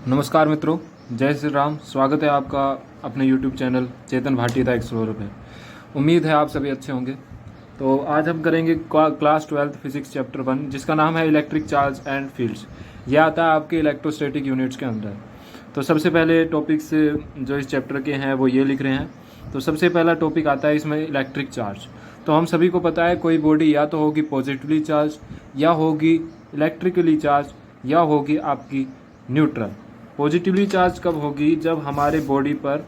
नमस्कार मित्रों, जय श्री राम। स्वागत है आपका अपने YouTube channel Chetan Bhati the explorer पे। उम्मीद है आप सभी अच्छे होंगे। तो आज हम करेंगे क्लास 12 फिजिक्स चैप्टर 1, जिसका नाम है इलेक्ट्रिक चार्ज एंड फील्ड्स। यह आता है आपके इलेक्ट्रोस्टैटिक यूनिट्स के अंदर। तो सबसे पहले टॉपिक्स जो इस चैप्टर के हैं वो ये लिख रहे हैं। तो सबसे पहला टॉपिक आता है इसमें इलेक्ट्रिक चार्ज। तो हम सभी को पता है कोई बॉडी या तो होगी पॉजिटिवली चार्ज, या होगी इलेक्ट्रिकली चार्ज, या होगी आपकी न्यूट्रल। पॉजिटिवली चार्ज कब होगी? जब हमारे बॉडी पर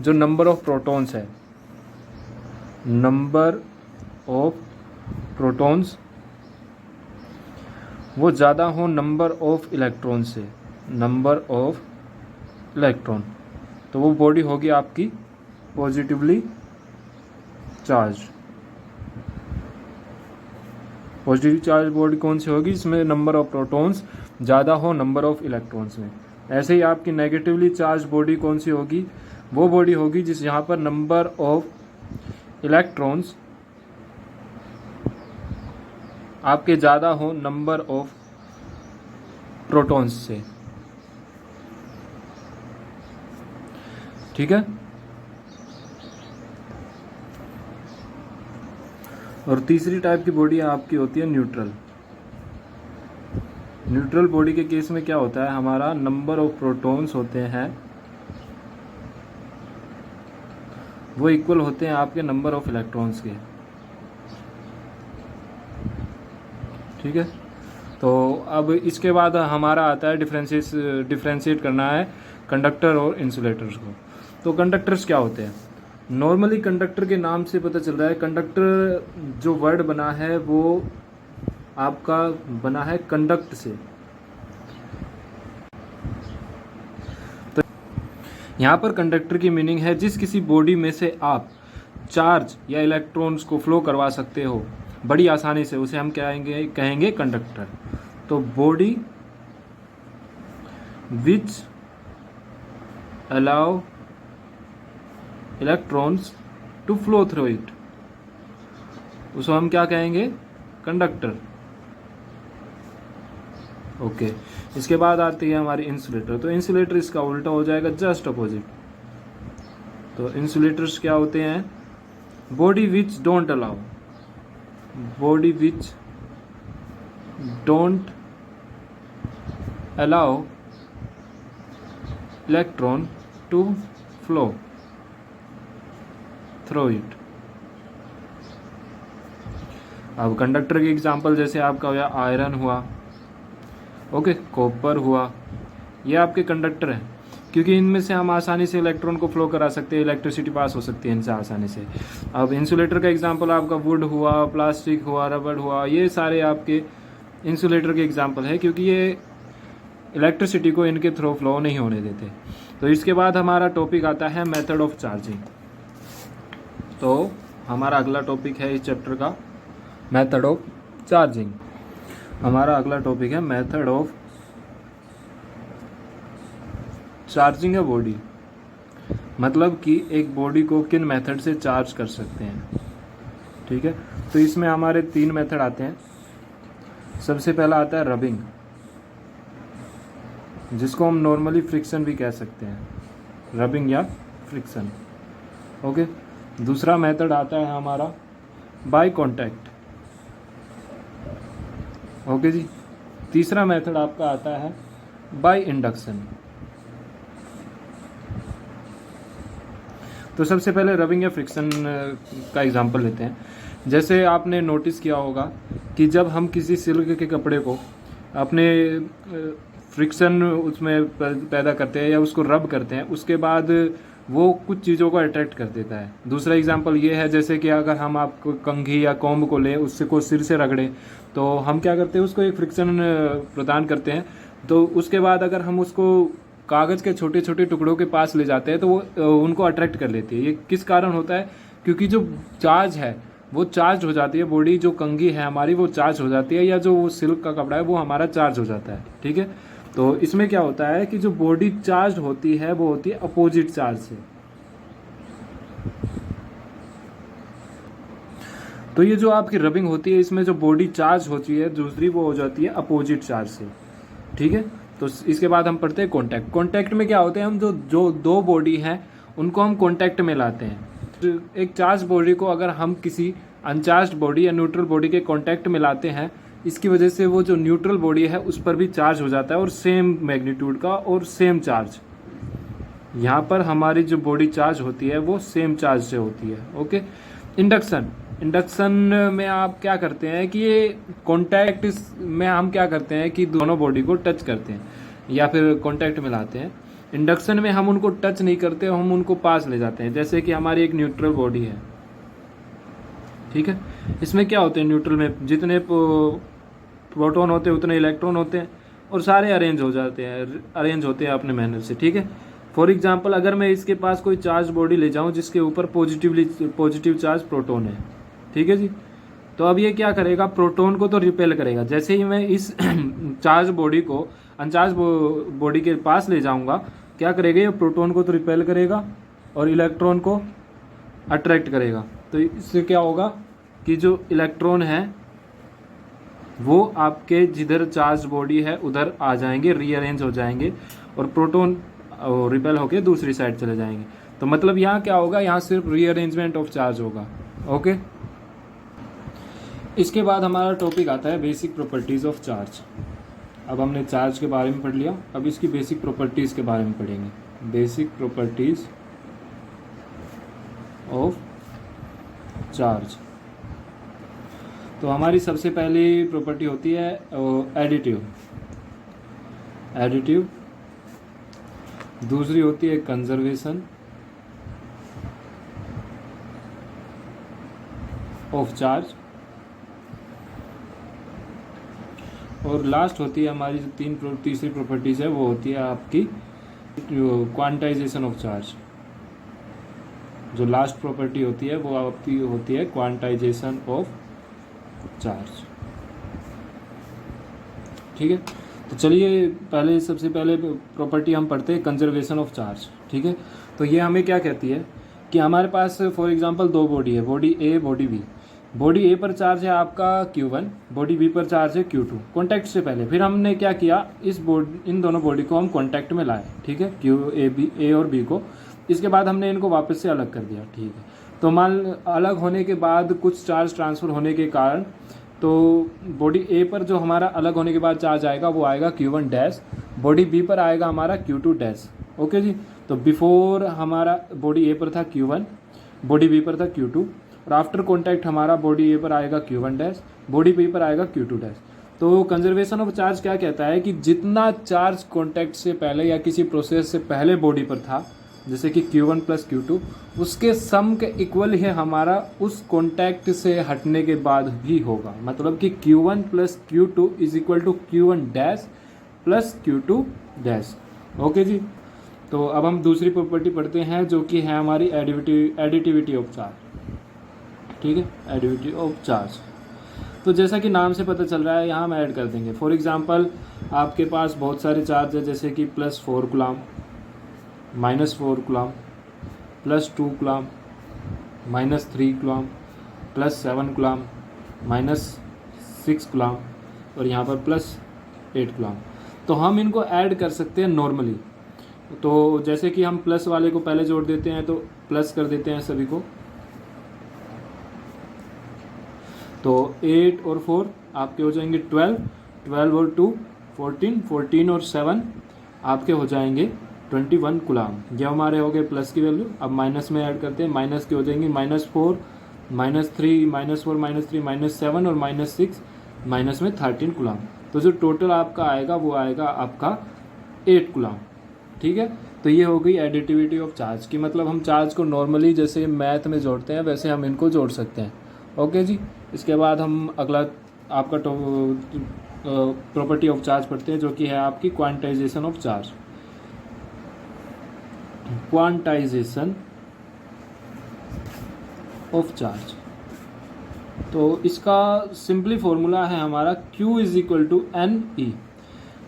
जो नंबर ऑफ प्रोटॉन्स है, नंबर ऑफ प्रोटॉन्स वो ज़्यादा हो नंबर ऑफ इलेक्ट्रॉन से, नंबर ऑफ इलेक्ट्रॉन, तो वो बॉडी होगी आपकी positively charge. Positive charge body कौन सी होगी? जिसमें नंबर ऑफ प्रोटॉन्स ज़्यादा हो नंबर ऑफ इलेक्ट्रॉन्स में। ऐसे ही आपकी नेगेटिवली चार्ज बॉडी कौन सी होगी? वो बॉडी होगी जिस जहाँ पर नंबर ऑफ इलेक्ट्रॉन्स आपके ज़्यादा हो नंबर ऑफ प्रोटॉन्स से। ठीक है। और तीसरी टाइप की बॉडी आपकी होती है न्यूट्रल। न्यूट्रल बॉडी के केस में क्या होता है? हमारा नंबर ऑफ प्रोटॉन्स होते हैं वो इक्वल होते हैं आपके नंबर ऑफ इलेक्ट्रॉन्स के। ठीक है। तो अब इसके बाद हमारा आता है डिफ्रेंशिएट करना है कंडक्टर और इंसुलेटर्स को। तो कंडक्टर्स क्या होते हैं? नॉर्मली कंडक्टर के नाम से पता चल रहा है, कंडक्टर जो वर्ड बना है वो आपका बना है कंडक्ट से। तो यहाँ पर कंडक्टर की मीनिंग है जिस किसी बॉडी में से आप चार्ज या इलेक्ट्रॉन्स को फ्लो करवा सकते हो बड़ी आसानी से, उसे हम कहेंगे कंडक्टर। तो body which allow electrons to flow through it, उसको हम क्या कहेंगे? कंडक्टर। ओके। इसके बाद आती है हमारी इंसुलेटर। तो इंसुलेटर इसका उल्टा हो जाएगा, जस्ट अपोजिट। तो इंसुलेटर्स क्या होते हैं? Body which don't allow, body which don't allow electron to flow through it. अब कंडक्टर के एग्जांपल जैसे आपका हुआ आयरन हुआ, ओके, कॉपर हुआ, ये आपके कंडक्टर हैं क्योंकि इनमें से हम आसानी से इलेक्ट्रॉन को फ्लो करा सकते हैं, इलेक्ट्रिसिटी पास हो सकती है इनसे आसानी से। अब इंसुलेटर का एग्जांपल आपका वुड हुआ, प्लास्टिक हुआ, रबड़ हुआ, ये सारे आपके इंसुलेटर के एग्जांपल है क्योंकि ये इलेक्ट्रिसिटी को इनके थ्रू फ्लो नहीं होने देते। तो इसके बाद हमारा टॉपिक आता है मेथड ऑफ चार्जिंग। तो हमारा अगला टॉपिक है इस चैप्टर का मेथड ऑफ चार्जिंग। हमारा अगला टॉपिक है method of charging a body, मतलब कि एक बॉडी को किन मेथड से चार्ज कर सकते हैं। ठीक है। तो इसमें हमारे 3 मेथड आते हैं। सबसे पहला आता है रबिंग, जिसको हम नॉर्मली फ्रिक्शन भी कह सकते हैं, रबिंग या फ्रिक्शन। ओके। दूसरा मेथड आता है हमारा बाय कांटेक्ट। ओके जी। तीसरा मेथड आपका आता है बाय इंडक्शन। तो सबसे पहले रबिंग या फ्रिक्शन का एग्जांपल लेते हैं। जैसे आपने नोटिस किया होगा कि जब हम किसी सिल्क के कपड़े को अपने फ्रिक्शन उसमें पैदा करते हैं या उसको रब करते हैं, उसके बाद वो कुछ चीज़ों को अट्रैक्ट कर देता है। दूसरा एग्जांपल ये है जैसे कि अगर हम आपको कंघी या कॉम्ब को लें, उससे को सिर से रगड़ें, तो हम क्या करते हैं? उसको एक फ्रिक्शन प्रदान करते हैं। तो उसके बाद अगर हम उसको कागज़ के छोटे छोटे टुकड़ों के पास ले जाते हैं तो वो उनको अट्रैक्ट कर लेती है। ये किस कारण होता है? क्योंकि जो चार्ज है वो चार्ज हो जाती है, बॉडी जो कंघी है हमारी वो चार्ज हो जाती है, या जो वो सिल्क का कपड़ा है वो हमारा चार्ज हो जाता है। ठीक है। तो इसमें क्या होता है कि जो बॉडी चार्ज होती है वो होती है अपोजिट चार्ज से। तो ये जो आपकी रबिंग होती है इसमें जो बॉडी चार्ज होती है दूसरी वो हो जाती है अपोजिट चार्ज से। ठीक है। तो इसके बाद हम पढ़ते हैं कॉन्टैक्ट। कॉन्टैक्ट में क्या होते हैं, हम जो दो बॉडी हैं उनको हम कॉन्टैक्ट में लाते हैं। तो एक चार्ज बॉडी को अगर हम किसी अनचार्ज बॉडी या न्यूट्रल बॉडी के कॉन्टैक्ट में लाते हैं, इसकी वजह से वो जो न्यूट्रल बॉडी है उस पर भी चार्ज हो जाता है और सेम मैग्नीट्यूड का और सेम चार्ज। यहाँ पर हमारी जो बॉडी चार्ज होती है वो सेम चार्ज से होती है। ओके। इंडक्शन में आप क्या करते हैं कि ये कॉन्टैक्ट में हम क्या करते हैं कि दोनों बॉडी को टच करते हैं या फिर कॉन्टैक्ट में लाते हैं। इंडक्शन में हम उनको टच नहीं करते, हम उनको पास ले जाते हैं। जैसे कि हमारी एक न्यूट्रल बॉडी है, ठीक है। इसमें क्या होते हैं, न्यूट्रल में जितने प्रोटॉन होते हैं उतने इलेक्ट्रॉन होते हैं और सारे अरेंज होते हैं अपने मेहनत से, ठीक है। फॉर एग्जांपल अगर मैं इसके पास कोई चार्ज बॉडी ले जाऊं जिसके ऊपर पॉजिटिव चार्ज प्रोटॉन है, ठीक है जी, तो अब ये क्या करेगा, प्रोटॉन को तो रिपेल करेगा। जैसे ही मैं इस चार्ज बॉडी को अनचार्ज बॉडी के पास ले जाऊंगा, क्या करेगा, ये प्रोटॉन को तो रिपेल करेगा और इलेक्ट्रॉन को अट्रैक्ट करेगा। तो इससे क्या होगा कि जो इलेक्ट्रॉन है वो आपके जिधर चार्ज बॉडी है उधर आ जाएंगे, रीअरेंज हो जाएंगे और प्रोटॉन रिपेल होके दूसरी साइड चले जाएंगे। तो मतलब यहाँ क्या होगा, यहाँ सिर्फ रीअरेंजमेंट ऑफ चार्ज होगा। ओके। इसके बाद हमारा टॉपिक आता है बेसिक प्रॉपर्टीज ऑफ चार्ज। अब हमने चार्ज के बारे में पढ़ लिया, अब इसकी बेसिक प्रॉपर्टीज के बारे में पढ़ेंगे। Basic properties of charge. तो हमारी सबसे पहली प्रॉपर्टी होती है एडिटिव। दूसरी होती है कंजर्वेशन ऑफ चार्ज और लास्ट होती है हमारी जो तीसरी प्रॉपर्टीज है वो होती है आपकी क्वांटाइजेशन ऑफ चार्ज। जो लास्ट प्रॉपर्टी होती है वो आपकी होती है क्वांटाइजेशन ऑफ चार्ज, ठीक है। तो चलिए सबसे पहले प्रॉपर्टी हम पढ़ते हैं कंजर्वेशन ऑफ चार्ज, ठीक है। तो ये हमें क्या कहती है कि हमारे पास फॉर एग्जांपल दो बॉडी है, body A body B. Body A पर चार्ज है आपका Q1, बॉडी बी पर चार्ज है Q2 कॉन्टैक्ट से पहले। फिर हमने क्या किया, इन दोनों बॉडी को हम कॉन्टैक्ट में लाए, ठीक है, ए और बी को। इसके बाद हमने इनको वापस से अलग कर दिया, ठीक है। तो मान अलग होने के बाद कुछ चार्ज ट्रांसफ़र होने के कारण तो बॉडी ए पर जो हमारा अलग होने के बाद चार्ज आएगा वो आएगा Q1 डैश, बॉडी बी पर आएगा हमारा Q2 डैश। ओके जी। तो बिफोर हमारा बॉडी ए पर था Q1, बॉडी बी पर था Q2 और आफ्टर कॉन्टैक्ट हमारा बॉडी ए पर आएगा Q1 डैश, बॉडी बी पर आएगा Q2 डैश। तो कंजर्वेशन ऑफ चार्ज क्या कहता है कि जितना चार्ज कॉन्टैक्ट से पहले या किसी प्रोसेस से पहले बॉडी पर था, जैसे कि Q1 प्लस Q2, उसके सम के इक्वल ही हमारा उस कॉन्टैक्ट से हटने के बाद भी होगा। मतलब कि Q1 plus Q2 is equal to Q1 dash plus Q2 dash. Okay जी। तो अब हम दूसरी प्रॉपर्टी पढ़ते हैं जो कि है हमारी एडिटिविटी ऑफ चार्ज, ठीक है, एडिटिविटी ऑफ चार्ज। तो जैसा कि नाम से पता चल रहा है यहाँ हम ऐड कर देंगे। फॉर एग्जांपल आपके पास बहुत सारे चार्ज है, जैसे कि +4 coulomb, -4 coulomb, +2 coulomb, -3 coulomb, +7 coulomb, -6 coulomb और यहाँ पर +8 कूलम। तो हम इनको ऐड कर सकते हैं नॉर्मली। तो जैसे कि हम प्लस वाले को पहले जोड़ देते हैं तो प्लस कर देते हैं सभी को। तो 8 और 4 आपके हो जाएंगे 12, 12 और 2 14, 14 और 7 आपके हो जाएंगे 21 कूलम। ये हमारे हो गए प्लस की वैल्यू। अब माइनस में ऐड करते हैं, माइनस के हो जाएंगे -4, -3, -4, -3, -7 और -6, माइनस में 13 कूलम। तो जो टोटल आपका आएगा वो आएगा आपका 8 कूलम, ठीक है। तो ये हो गई एडिटिविटी ऑफ चार्ज की, मतलब हम चार्ज को नॉर्मली जैसे मैथ में जोड़ते हैं वैसे हम इनको जोड़ सकते हैं। ओके जी। इसके बाद हम अगला आपका प्रॉपर्टी ऑफ चार्ज पढ़ते हैं जो कि है आपकी quantisation of charge. Quantisation of charge, तो इसका सिंपली फॉर्मूला है हमारा Q is equal to NE।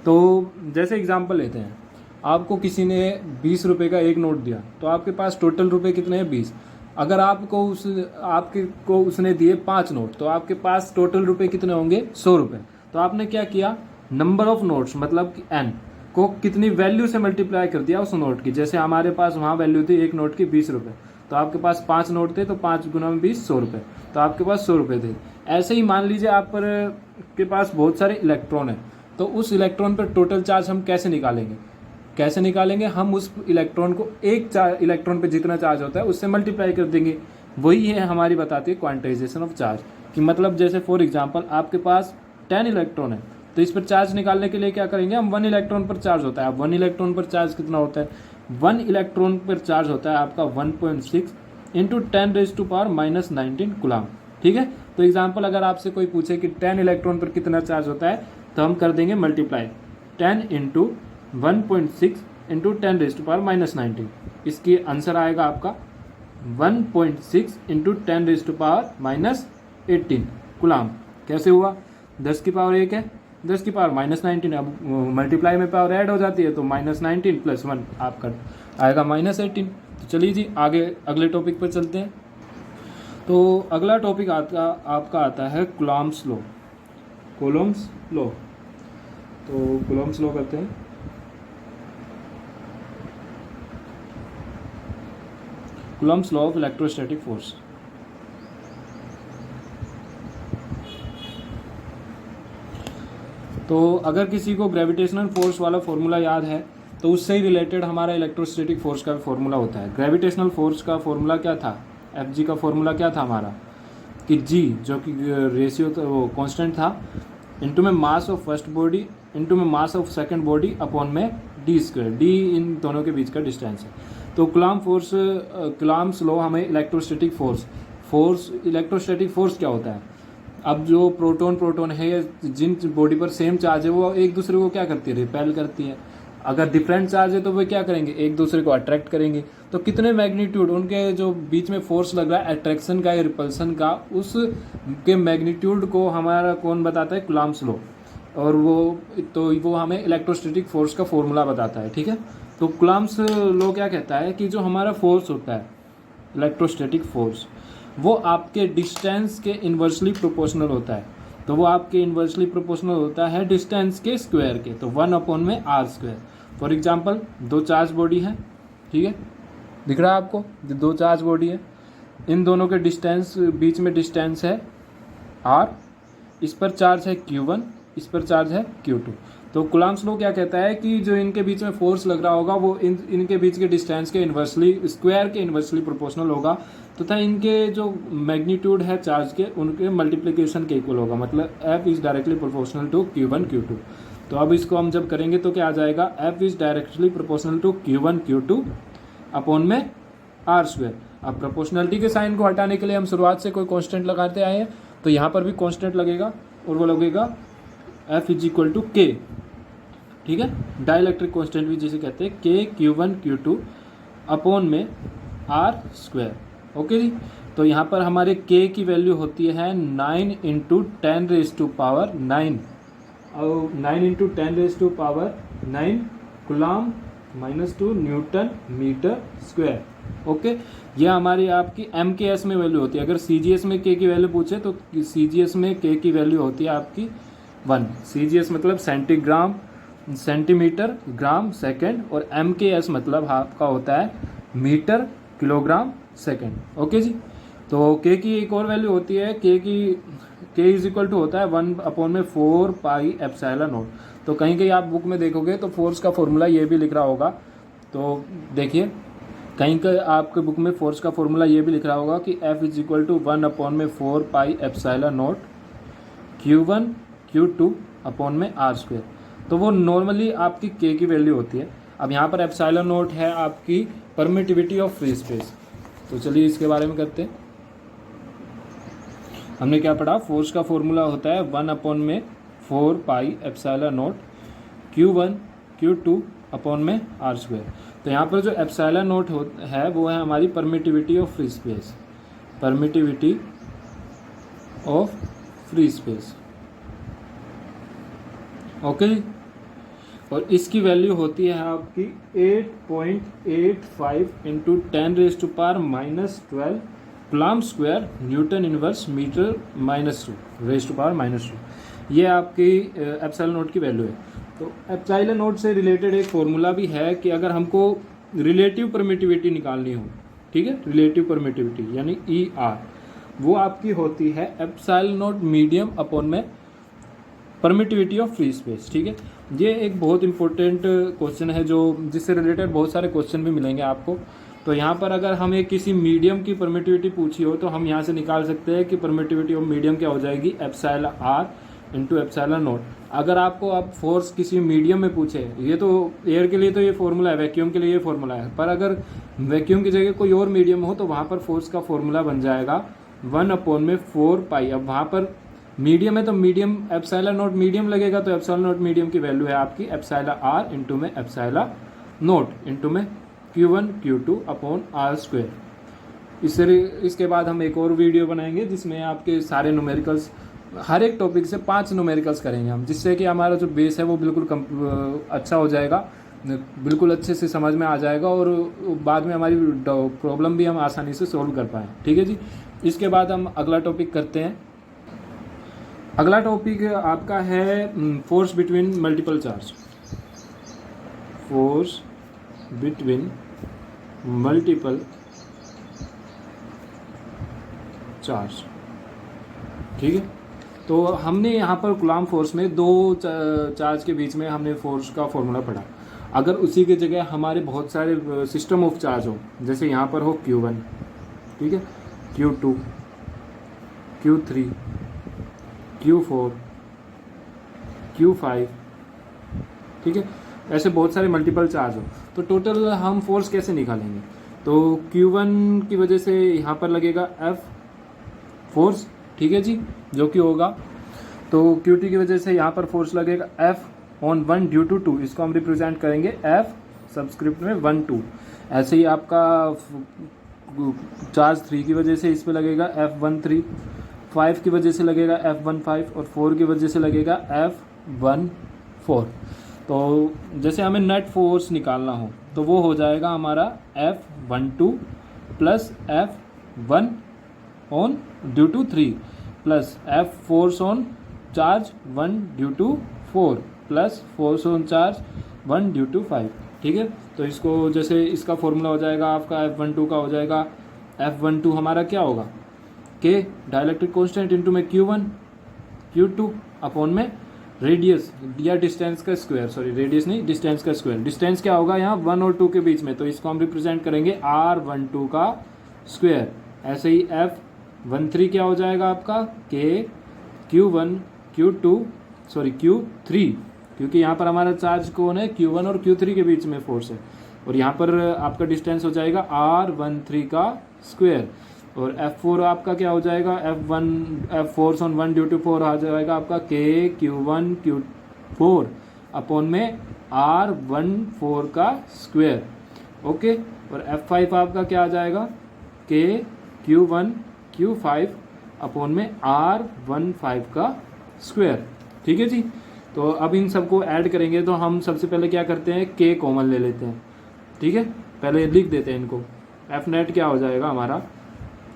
तो जैसे एग्जांपल लेते हैं, आपको किसी ने 20 रुपये का एक नोट दिया, तो आपके पास टोटल रुपए कितने हैं 20। अगर आपको उसने दिए 5 नोट, तो आपके पास टोटल रुपए कितने होंगे 100 रुपये। तो आपने क्या किया, नंबर ऑफ नोट्स मतलब कि N, को कितनी वैल्यू से मल्टीप्लाई कर दिया उस नोट की। जैसे हमारे पास वहाँ वैल्यू थी एक नोट की 20 रुपये, तो आपके पास 5 नोट थे तो 5 गुना में 20 100 रुपये, तो आपके पास 100 रुपये थे। ऐसे ही मान लीजिए आप पर के पास बहुत सारे इलेक्ट्रॉन है, तो उस इलेक्ट्रॉन पर टोटल चार्ज हम कैसे निकालेंगे, हम उस इलेक्ट्रॉन को एक इलेक्ट्रॉन पे जितना चार्ज होता है उससे मल्टीप्लाई कर देंगे। वही है हमारी बताती है क्वांटाइजेशन ऑफ चार्ज कि मतलब जैसे फॉर एग्जांपल आपके पास 10 इलेक्ट्रॉन है, तो इस पर चार्ज निकालने के लिए क्या करेंगे हम, 1 इलेक्ट्रॉन पर चार्ज होता है। अब 1 इलेक्ट्रॉन पर चार्ज कितना होता है, 1 इलेक्ट्रॉन पर चार्ज होता है आपका 1.6 इंटू 10⁻⁻19 कूलम। ठीक है, तो एग्जाम्पल अगर आपसे कोई पूछे कि 10 इलेक्ट्रॉन पर कितना चार्ज होता है, तो हम कर देंगे मल्टीप्लाई 10 इंटू 1.6 इंटू 10⁻⁻19। इसकी आंसर आएगा आपका 1.6 इंटू 10⁻⁻18 कूलम। कैसे हुआ, 10 की पावर 1 है, 10 की पावर -19, अब मल्टीप्लाई में पावर ऐड हो जाती है तो -19 + 1 आपका आएगा -18। तो चलिए जी आगे अगले टॉपिक पर चलते हैं। तो अगला टॉपिक आपका आता है कूलम्ब्स लॉ। कूलम्ब्स लॉ, तो कूलम्ब्स लॉ करते हैं। Coulomb's law of electrostatic force. तो अगर किसी को ग्रेविटेशनल फोर्स वाला फॉर्मूला याद है तो उससे ही रिलेटेड हमारा इलेक्ट्रोस्टैटिक फोर्स का फॉर्मूला होता है। ग्रेविटेशनल फोर्स का फॉर्मूला क्या था, Fg का फॉर्मूला क्या था हमारा, कि G जो कि रेशियो वो कांस्टेंट था, इनटू में mass of first body into में mass of second body upon में d², d इन दोनों के बीच का डिस्टेंस है। तो कूलम्ब्स लॉ हमें इलेक्ट्रोस्टैटिक इलेक्ट्रोस्टैटिक फोर्स क्या होता है। अब जो प्रोटोन है या जिन बॉडी पर सेम चार्ज है वो एक दूसरे को क्या करती है, रिपेल करती है। अगर डिफरेंट चार्ज है तो वे क्या करेंगे, एक दूसरे को अट्रैक्ट करेंगे। तो कितने मैग्नीट्यूड उनके जो बीच में फोर्स लग रहा है अट्रैक्शन का या रिपल्सन का, उस के मैग्नीट्यूड को हमारा कौन बताता है, कूलम्ब्स लॉ। और वो हमें इलेक्ट्रोस्टैटिक फोर्स का फॉर्मूला बताता है। ठीक है, तो कूलम्ब्स लॉ क्या कहता है कि जो हमारा फोर्स होता है इलेक्ट्रोस्टैटिक फोर्स, वो आपके डिस्टेंस के इन्वर्सली प्रोपोर्शनल होता है। तो वो आपके इन्वर्सली प्रोपोर्शनल होता है डिस्टेंस के स्क्वायर के, तो 1/r²। For example 2 charge body है, ठीक है, दिख रहा है आपको, 2 चार्ज बॉडी है, इन दोनों के डिस्टेंस बीच में डिस्टेंस है r, इस पर चार्ज है q1, इस पर चार्ज है q2। तो कूलम्ब्स लॉ क्या कहता है कि जो इनके बीच में फोर्स लग रहा होगा वो इनके बीच के डिस्टेंस के इन्वर्सली स्क्वायर के इन्वर्सली प्रोपोर्शनल होगा, तथा इनके जो मैग्नीट्यूड है चार्ज के उनके मल्टीप्लिकेशन के इक्वल होगा। मतलब F is directly proportional to Q1 Q2। तो अब इसको हम जब करेंगे तो क्या आ जाएगा, F is directly proportional to Q1 Q2 upon में r²। अब प्रोपोर्शनलिटी के साइन को हटाने के लिए हम शुरुआत से कोई कांस्टेंट लगाते आए हैं, तो यहाँ पर भी कांस्टेंट लगेगा और वो लगेगा F is equal to K। ठीक है, डाइलेक्ट्रिक कांस्टेंट भी जिसे कहते हैं K Q1 Q2 अपॉन में r²। ओके जी, तो यहाँ पर हमारे K की वैल्यू होती है 9 × 10⁻⁹ और 9 × 10⁻⁹ coulomb -2 newton metre square. Okay, ये हमारी आपकी MKS में वैल्यू होती है। अगर CGS में K की वैल्यू पूछे तो CGS में K की वैल्यू होती है आपकी 1। CGS मतलब सेंटीग्राम सेंटीमीटर ग्राम सेकंड, और MKS मतलब आपका होता है मीटर किलोग्राम सेकंड। ओके जी, तो K की एक और वैल्यू होती है, K इज इक्वल टू होता है 1/4πε0। तो कहीं आप बुक में देखोगे तो फोर्स का फॉर्मूला ये भी लिख रहा होगा। तो देखिए कहीं आपके बुक में फोर्स का फॉर्मूला ये भी लिख रहा होगा कि F is equal to 1/4πε0 Q1 Q2 upon में r²। तो वो नॉर्मली आपकी K की वैल्यू होती है। अब यहाँ पर ε0 है आपकी परमिटिविटी ऑफ फ्री स्पेस। तो चलिए इसके बारे में करते हैं। हमने क्या पढ़ा, फोर्स का फॉर्मूला होता है 1/4πε0 Q1 Q2 अपॉन में r²। तो यहाँ पर जो ε0 है वो है हमारी permittivity of free space, permittivity of free space. Okay, और इसकी वैल्यू होती है आपकी 8.85 × 10⁻⁻12 coulomb square newton inverse metre -2 (-2). ये आपकी ε0 की वैल्यू है। तो एप्सिलॉन नॉट से रिलेटेड एक फॉर्मूला भी है कि अगर हमको रिलेटिव परमिटिविटी निकालनी हो, ठीक है, रिलेटिव परमिटिविटी यानी ER, वो आपकी होती है एप्सिलॉन नॉट मीडियम अपॉन में परमिटिविटी ऑफ फ्री स्पेस, ठीक है। ये एक बहुत इंपॉर्टेंट क्वेश्चन है जो जिससे रिलेटेड बहुत सारे क्वेश्चन भी मिलेंगे आपको। तो यहाँ पर अगर हमें किसी मीडियम की परमिटिविटी पूछी हो तो हम यहाँ से निकाल सकते हैं कि परमिटिविटी ऑफ मीडियम क्या हो जाएगी, epsilon R into epsilon not. अगर आपको अब फोर्स किसी मीडियम में पूछे, ये तो एयर के लिए तो ये फॉर्मूला है, वैक्यूम के लिए ये फॉर्मूला है, पर अगर वैक्यूम की जगह कोई और मीडियम हो तो वहाँ पर फोर्स का फॉर्मूला बन जाएगा 1/4 पाई। अब वहाँ पर मीडियम है तो मीडियम एप्सिलॉन नॉट मीडियम लगेगा, तो एप्सिलॉन नॉट मीडियम की वैल्यू है आपकी एप्सिलॉन R इंटू में एप्सिलॉन नॉट इंटू में Q1 Q2 अपॉन R²। इसके बाद हम एक और वीडियो बनाएंगे जिसमें आपके सारे न्यूमेरिकल्स, हर एक टॉपिक से 5 न्यूमेरिकल्स करेंगे हम, जिससे कि हमारा जो बेस है वो बिल्कुल अच्छा हो जाएगा, बिल्कुल अच्छे से समझ में आ जाएगा और बाद में हमारी प्रॉब्लम भी हम आसानी से सोल्व कर पाएँ, ठीक है जी। इसके बाद हम अगला टॉपिक करते हैं। अगला टॉपिक आपका है force between multiple charge. Force between multiple charge, ठीक है। तो हमने यहाँ पर कूलॉम फोर्स में दो चार्ज के बीच में हमने फोर्स का फॉर्मूला पढ़ा। अगर उसी की जगह हमारे बहुत सारे सिस्टम ऑफ चार्ज हो, जैसे यहाँ पर हो Q1, ठीक है, Q2, Q3, Q4, Q5, ठीक है, ऐसे बहुत सारे मल्टीपल चार्ज हो, तो टोटल हम फोर्स कैसे निकालेंगे। तो Q1 की वजह से यहाँ पर लगेगा F फोर्स, ठीक है जी, जो कि होगा, तो Q2 की वजह से यहाँ पर फोर्स लगेगा F/1 ड्यू टू 2, इसको हम रिप्रेजेंट करेंगे F सबस्क्रिप्ट में 1 2। ऐसे ही आपका चार्ज 3 की वजह से इस पे लगेगा F13, 5 की वजह से लगेगा F15 और 4 की वजह से लगेगा F14। तो जैसे हमें नेट फोर्स निकालना हो तो वो हो जाएगा हमारा F12 plus F1 on due to 3 plus F force on charge 1 due to 4 plus force on charge 1 due to 5, ठीक है। तो इसको जैसे इसका फॉर्मूला हो जाएगा आपका F12 का हो जाएगा, F12 हमारा क्या होगा, K डाइलेक्ट्रिक कांस्टेंट इंटू में Q1 Q2 अपॉन में रेडियस या डिस्टेंस का स्क्वायर, सॉरी रेडियस नहीं, डिस्टेंस का स्क्वायर। डिस्टेंस क्या होगा यहाँ 1 और 2 के बीच में, तो इसको हम रिप्रेजेंट करेंगे R12 का स्क्वायर। ऐसे ही F13 क्या हो जाएगा आपका, K Q1 Q2 sorry Q3, क्योंकि यहाँ पर हमारा चार्ज कौन है, Q1 और Q3 के बीच में फोर्स है, और यहाँ पर आपका डिस्टेंस हो जाएगा R13 का स्क्वायर। और F4 आपका क्या हो जाएगा, F force on 1 due to 4 आ जाएगा आपका K Q1 Q4 अपॉन में R14 का स्क्वायर, ओके। और F5 आपका क्या आ जाएगा, K Q1 Q5 अपॉन में R15 का स्क्वायर, ठीक है जी। तो अब इन सबको ऐड करेंगे तो हम सबसे पहले क्या करते हैं, K कॉमन ले लेते हैं, ठीक है, पहले लिख देते हैं इनको। F नेट क्या हो जाएगा हमारा,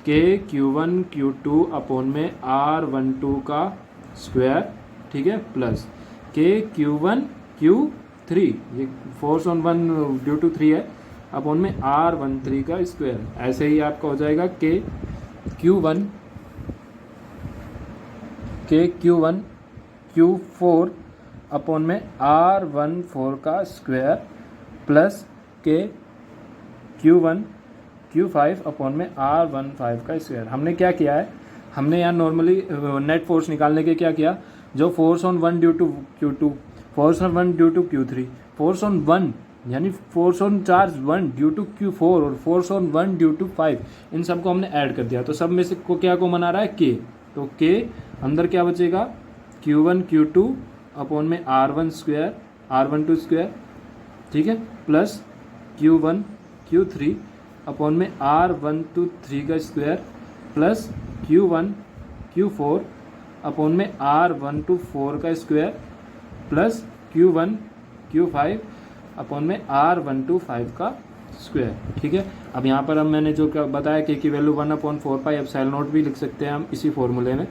K Q1 Q2 अपॉन में R12 का स्क्वायर, ठीक है, प्लस K Q1 Q3, ये फोर्स ऑन 1 ड्यू टू 3 है, अपॉन में R13 का स्क्वायर। ऐसे ही आपका हो जाएगा K Q1 Q4 अपॉन में R14 का square plus K Q1 Q5 upon में R15 का स्क्वायर। हमने क्या किया है, हमने यहाँ नॉर्मली नेट फोर्स निकालने के क्या किया, जो force on 1 due to Q2, force on 1 due to Q3, force on 1 यानी force on charge 1 due to Q4 और फोर्स ऑन 1 ड्यू टू 5, इन सबको हमने ऐड कर दिया। तो सब में से को क्या कॉमन आ रहा है, K, तो K अंदर क्या बचेगा, Q1 Q2 अपॉन में R1 स्क्वायर R12 स्क्वायर, ठीक है, प्लस Q1 Q3 अपॉन में R13 का square plus Q1 Q4 upon में R14 का square plus Q1 Q5 upon में R15 का स्क्वायर, ठीक है। अब यहाँ पर हम मैंने जो क्या बताया K की वैल्यू 1/4 पाई एप्सिलॉन नॉट भी लिख सकते हैं हम इसी फॉर्मूले में,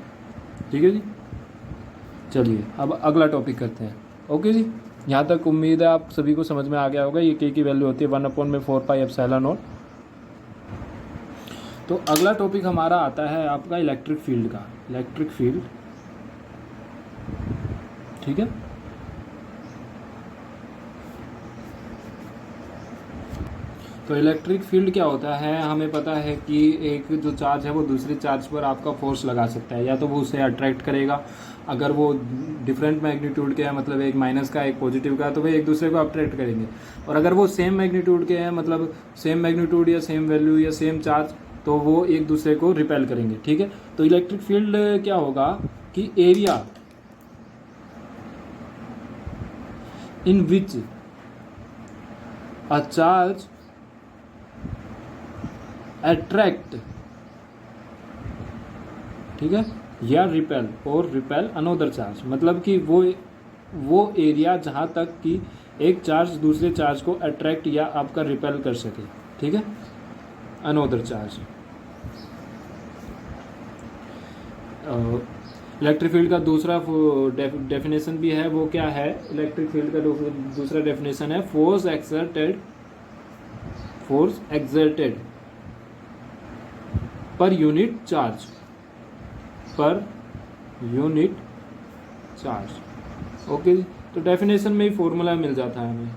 ठीक है जी। चलिए अब अगला टॉपिक करते हैं, ओके जी। यहाँ तक उम्मीद है आप सभी को समझ में आ गया होगा। ये के की वैल्यू होती है 1/4πε0। तो अगला टॉपिक हमारा आता है आपका इलेक्ट्रिक फील्ड का। इलेक्ट्रिक फील्ड, ठीक है। तो इलेक्ट्रिक फील्ड क्या होता है, हमें पता है कि एक जो चार्ज है वो दूसरे चार्ज पर आपका फोर्स लगा सकता है, या तो वो उसे अट्रैक्ट करेगा, अगर वो डिफरेंट मैग्नीट्यूड के हैं, मतलब एक माइनस का एक पॉजिटिव का, तो वे एक दूसरे को अट्रैक्ट करेंगे। और अगर वो सेम मैग्नीट्यूड के हैं, मतलब सेम मैग्नीट्यूड या सेम वैल्यू या सेम चार्ज, तो वो एक दूसरे को रिपेल करेंगे, ठीक है। तो इलेक्ट्रिक फील्ड क्या होगा कि area in which a charge attract, ठीक है, या रिपेल और रिपेल अनोदर चार्ज, मतलब कि वो एरिया जहाँ तक कि एक चार्ज दूसरे चार्ज को अट्रैक्ट या आपका रिपेल कर सके, ठीक है, अनोदर चार्ज। इलेक्ट्रिक फील्ड का दूसरा डेफिनेशन भी है, वो क्या है, इलेक्ट्रिक फील्ड का दूसरा डेफिनेशन है force exerted per unit charge, per unit charge. Okay, तो डेफिनेशन में ही फॉर्मूला मिल जाता है हमें।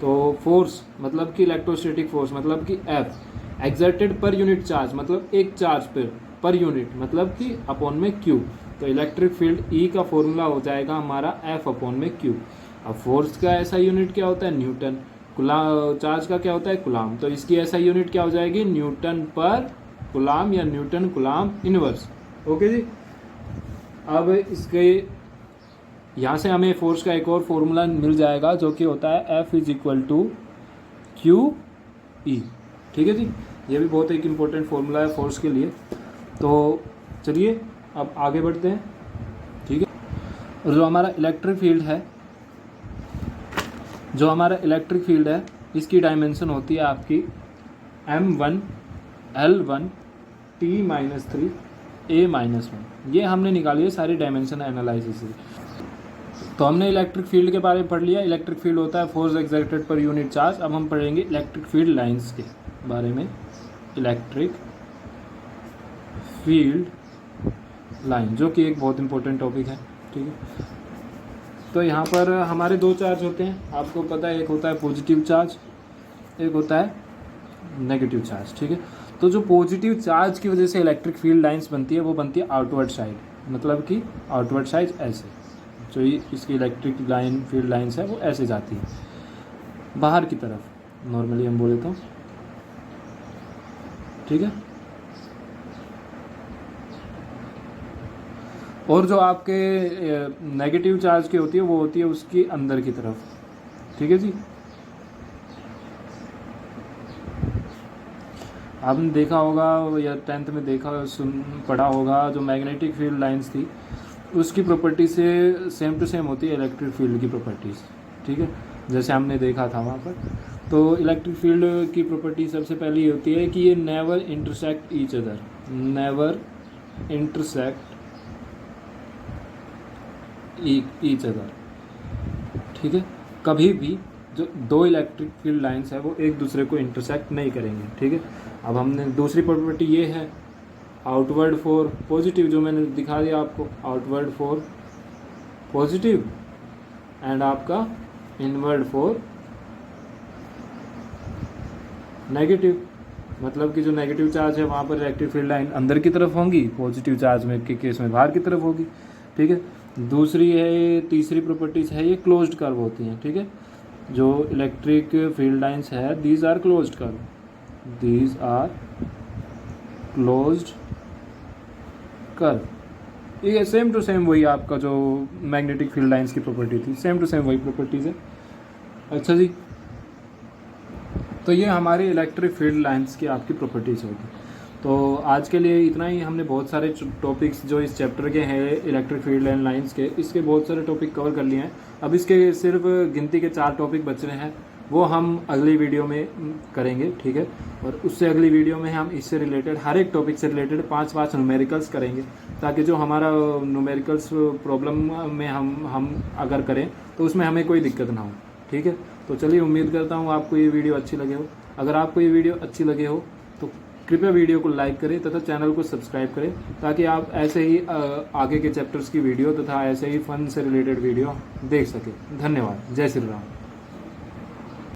तो फोर्स मतलब कि इलेक्ट्रोस्टैटिक फोर्स मतलब कि F exerted per unit charge, मतलब एक चार्ज पर यूनिट, मतलब कि अपॉन में Q। तो इलेक्ट्रिक फील्ड E का फॉर्मूला हो जाएगा हमारा F अपॉन में Q। अब फोर्स का ऐसा यूनिट क्या होता है, न्यूटन। चार्ज का क्या होता है, कुलाम। तो इसकी ऐसा यूनिट क्या हो जाएगी, न्यूटन पर कुलाम या न्यूटन कुलाम इनवर्स। ओके जी। अब इसके यहाँ से हमें फोर्स का एक और फॉर्मूला मिल जाएगा जो कि होता है F is equal to QE, ठीक है जी। ये भी बहुत एक इम्पोर्टेंट फॉर्मूला है फोर्स के लिए। तो चलिए अब आगे बढ़ते हैं, ठीक है। और जो हमारा इलेक्ट्रिक फील्ड है, इसकी डायमेंशन होती है आपकी M1 L1 T-3 A-1। ये हमने निकाली है सारी डायमेंशन एनालिसिस से। तो हमने इलेक्ट्रिक फील्ड के बारे में पढ़ लिया। इलेक्ट्रिक फील्ड होता है force exerted per unit charge. अब हम पढ़ेंगे इलेक्ट्रिक फील्ड लाइंस के बारे में। इलेक्ट्रिक फील्ड लाइन, जो कि एक बहुत इंपॉर्टेंट टॉपिक है, ठीक है। तो यहाँ पर हमारे दो चार्ज होते हैं, आपको पता है, एक होता है पॉजिटिव चार्ज, एक होता है नेगेटिव चार्ज, ठीक है। तो जो पॉजिटिव चार्ज की वजह से इलेक्ट्रिक फील्ड लाइंस बनती है वो बनती है आउटवर्ड साइड, मतलब कि आउटवर्ड साइड ऐसे, जो इसकी इलेक्ट्रिक लाइन फील्ड लाइंस है वो ऐसे जाती है बाहर की तरफ, नॉर्मली हम बोले तो, ठीक है। और जो आपके नेगेटिव चार्ज की होती है वो होती है उसकी अंदर की तरफ, ठीक है जी। आपने देखा होगा या 10th में पढ़ा होगा, जो मैग्नेटिक फील्ड लाइंस थी उसकी प्रॉपर्टी से सेम टू सेम होती है इलेक्ट्रिक फील्ड की प्रॉपर्टीज़, ठीक है, जैसे हमने देखा था वहाँ पर। तो इलेक्ट्रिक फील्ड की प्रॉपर्टी सबसे पहले ये होती है कि ये never intersect each other, never intersect each other, ठीक है। कभी भी जो दो इलेक्ट्रिक फील्ड लाइंस है वो एक दूसरे को इंटरसेक्ट नहीं करेंगे, ठीक है। अब हमने दूसरी प्रॉपर्टी ये है आउटवर्ड फॉर पॉजिटिव, जो मैंने दिखा दिया आपको, आउटवर्ड फॉर पॉजिटिव एंड आपका इनवर्ड फॉर नेगेटिव, मतलब कि जो नेगेटिव चार्ज है वहाँ पर इलेक्ट्रिक फील्ड लाइन अंदर की तरफ होंगी, पॉजिटिव चार्ज में के केस में बाहर की तरफ होगी, ठीक है। दूसरी है, तीसरी प्रॉपर्टीज है, ये क्लोज्ड कर्व होती हैं, ठीक है। जो इलेक्ट्रिक फील्ड लाइंस है these are closed curve, these are closed curve. ये सेम टू सेम वही आपका जो मैग्नेटिक फील्ड लाइंस की प्रॉपर्टी थी, सेम टू सेम वही प्रॉपर्टीज है। अच्छा जी, तो ये हमारे इलेक्ट्रिक फील्ड लाइंस की आपकी प्रॉपर्टीज होगी। तो आज के लिए इतना ही। हमने बहुत सारे टॉपिक्स जो इस चैप्टर के हैं इलेक्ट्रिक फील्ड एंड लाइंस के, इसके बहुत सारे टॉपिक कवर कर लिए हैं। अब इसके सिर्फ गिनती के 4 टॉपिक बच रहे हैं, वो हम अगली वीडियो में करेंगे, ठीक है। और उससे अगली वीडियो में हम इससे रिलेटेड हर एक टॉपिक से रिलेटेड 5 न्यूमेरिकल्स करेंगे, ताकि जो हमारा न्यूमेरिकल्स प्रॉब्लम में हम अगर करें तो उसमें हमें कोई दिक्कत ना हो, ठीक है। तो चलिए, उम्मीद करता हूँ आपको ये वीडियो अच्छी लगे हो। अगर आपको ये वीडियो अच्छी लगे हो तो कृपया वीडियो को लाइक करें तथा चैनल को सब्सक्राइब करें, ताकि आप ऐसे ही आगे के चैप्टर्स की वीडियो तथा ऐसे ही फन से रिलेटेड वीडियो देख सकें। धन्यवाद। जय श्री राम।